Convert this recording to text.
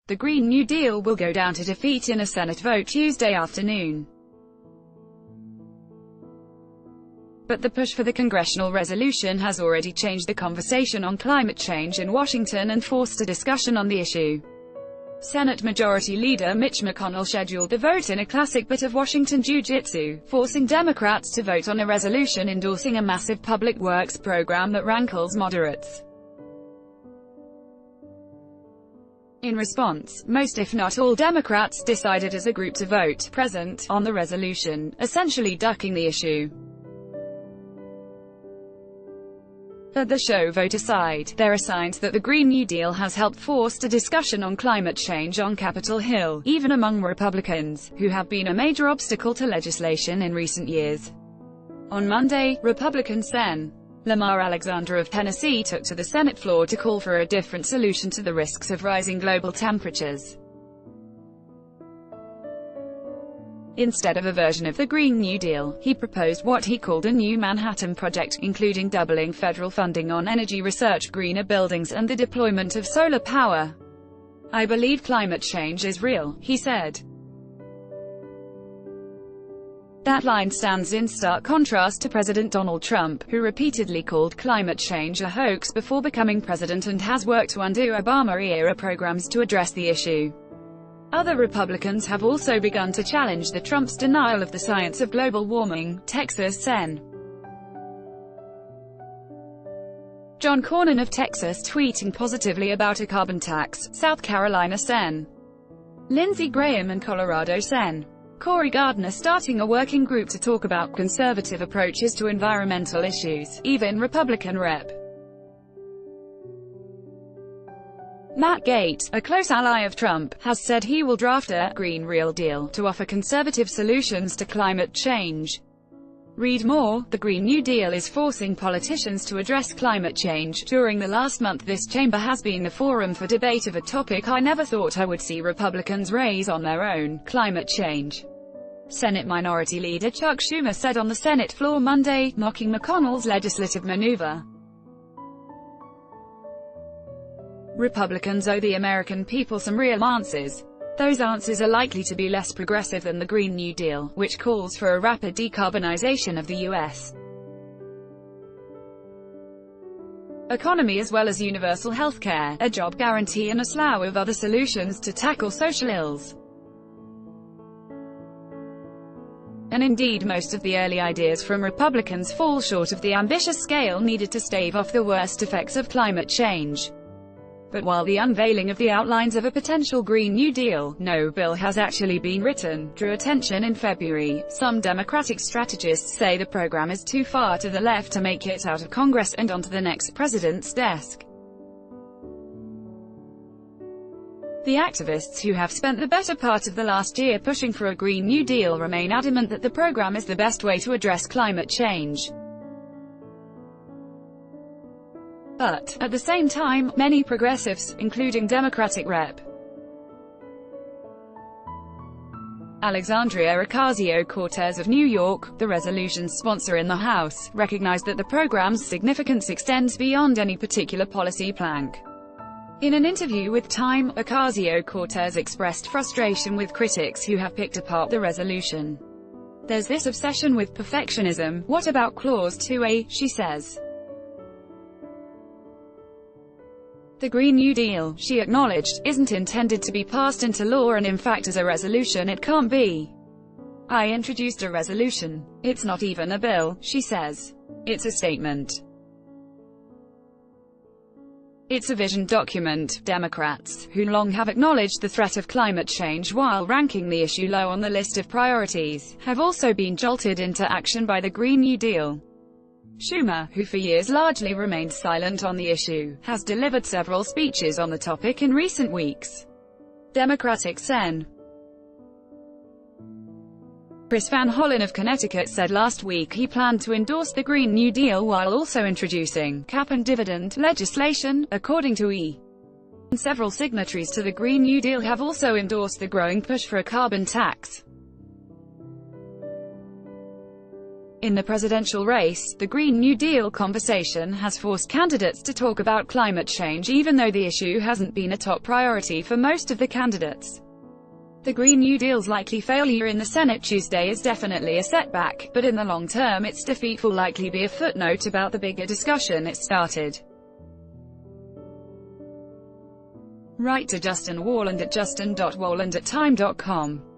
The Green New Deal will go down to defeat in a Senate vote Tuesday afternoon. But the push for the congressional resolution has already changed the conversation on climate change in Washington and forced a discussion on the issue. Senate Majority Leader Mitch McConnell scheduled the vote in a classic bit of Washington jiu-jitsu, forcing Democrats to vote on a resolution endorsing a massive public works program that rankles moderates. In response, most if not all Democrats decided as a group to vote present on the resolution, essentially ducking the issue. But the show vote aside, there are signs that the Green New Deal has helped force a discussion on climate change on Capitol Hill, even among Republicans, who have been a major obstacle to legislation in recent years. On Monday, Republican Sen. Lamar Alexander of Tennessee took to the Senate floor to call for a different solution to the risks of rising global temperatures. Instead of a version of the Green New Deal, he proposed what he called a new Manhattan Project, including doubling federal funding on energy research, greener buildings, and the deployment of solar power. "I believe climate change is real," he said. That line stands in stark contrast to President Donald Trump, who repeatedly called climate change a hoax before becoming president and has worked to undo Obama-era programs to address the issue. Other Republicans have also begun to challenge Trump's denial of the science of global warming. Texas Sen. John Cornyn of Texas tweeting positively about a carbon tax. South Carolina Sen. Lindsey Graham and Colorado Sen. Cory Gardner starting a working group to talk about conservative approaches to environmental issues. Even Republican Rep. Matt Gaetz, a close ally of Trump, has said he will draft a Green Real Deal to offer conservative solutions to climate change. Read more. The Green New Deal is forcing politicians to address climate change. During the last month, this chamber has been the forum for debate of a topic I never thought I would see Republicans raise on their own: climate change. Senate Minority Leader Chuck Schumer said on the Senate floor Monday, mocking McConnell's legislative maneuver. Republicans owe the American people some real answers. Those answers are likely to be less progressive than the Green New Deal, which calls for a rapid decarbonization of the U.S. economy as well as universal health care, a job guarantee and a slew of other solutions to tackle social ills. And indeed, most of the early ideas from Republicans fall short of the ambitious scale needed to stave off the worst effects of climate change. But while the unveiling of the outlines of a potential Green New Deal, no bill has actually been written, drew attention in February, some Democratic strategists say the program is too far to the left to make it out of Congress and onto the next president's desk. The activists who have spent the better part of the last year pushing for a Green New Deal remain adamant that the program is the best way to address climate change. But, at the same time, many progressives, including Democratic Rep. Alexandria Ocasio-Cortez of New York, the resolution's sponsor in the House, recognized that the program's significance extends beyond any particular policy plank. In an interview with Time, Ocasio-Cortez expressed frustration with critics who have picked apart the resolution. "There's this obsession with perfectionism. What about Clause 2A, she says. The Green New Deal, she acknowledged, isn't intended to be passed into law, and in fact as a resolution it can't be. I introduced a resolution. It's not even a bill," she says. "It's a statement. It's a vision document." Democrats, who long have acknowledged the threat of climate change while ranking the issue low on the list of priorities, have also been jolted into action by the Green New Deal. Schumer, who for years largely remained silent on the issue, has delivered several speeches on the topic in recent weeks. Democratic Sen. Chris Van Hollen of Connecticut said last week he planned to endorse the Green New Deal while also introducing cap and dividend legislation, according to E! Several signatories to the Green New Deal have also endorsed the growing push for a carbon tax. In the presidential race, the Green New Deal conversation has forced candidates to talk about climate change even though the issue hasn't been a top priority for most of the candidates. The Green New Deal's likely failure in the Senate Tuesday is definitely a setback, but in the long term its defeat will likely be a footnote about the bigger discussion it started. Write to Justin Warland at justin.warland@time.com.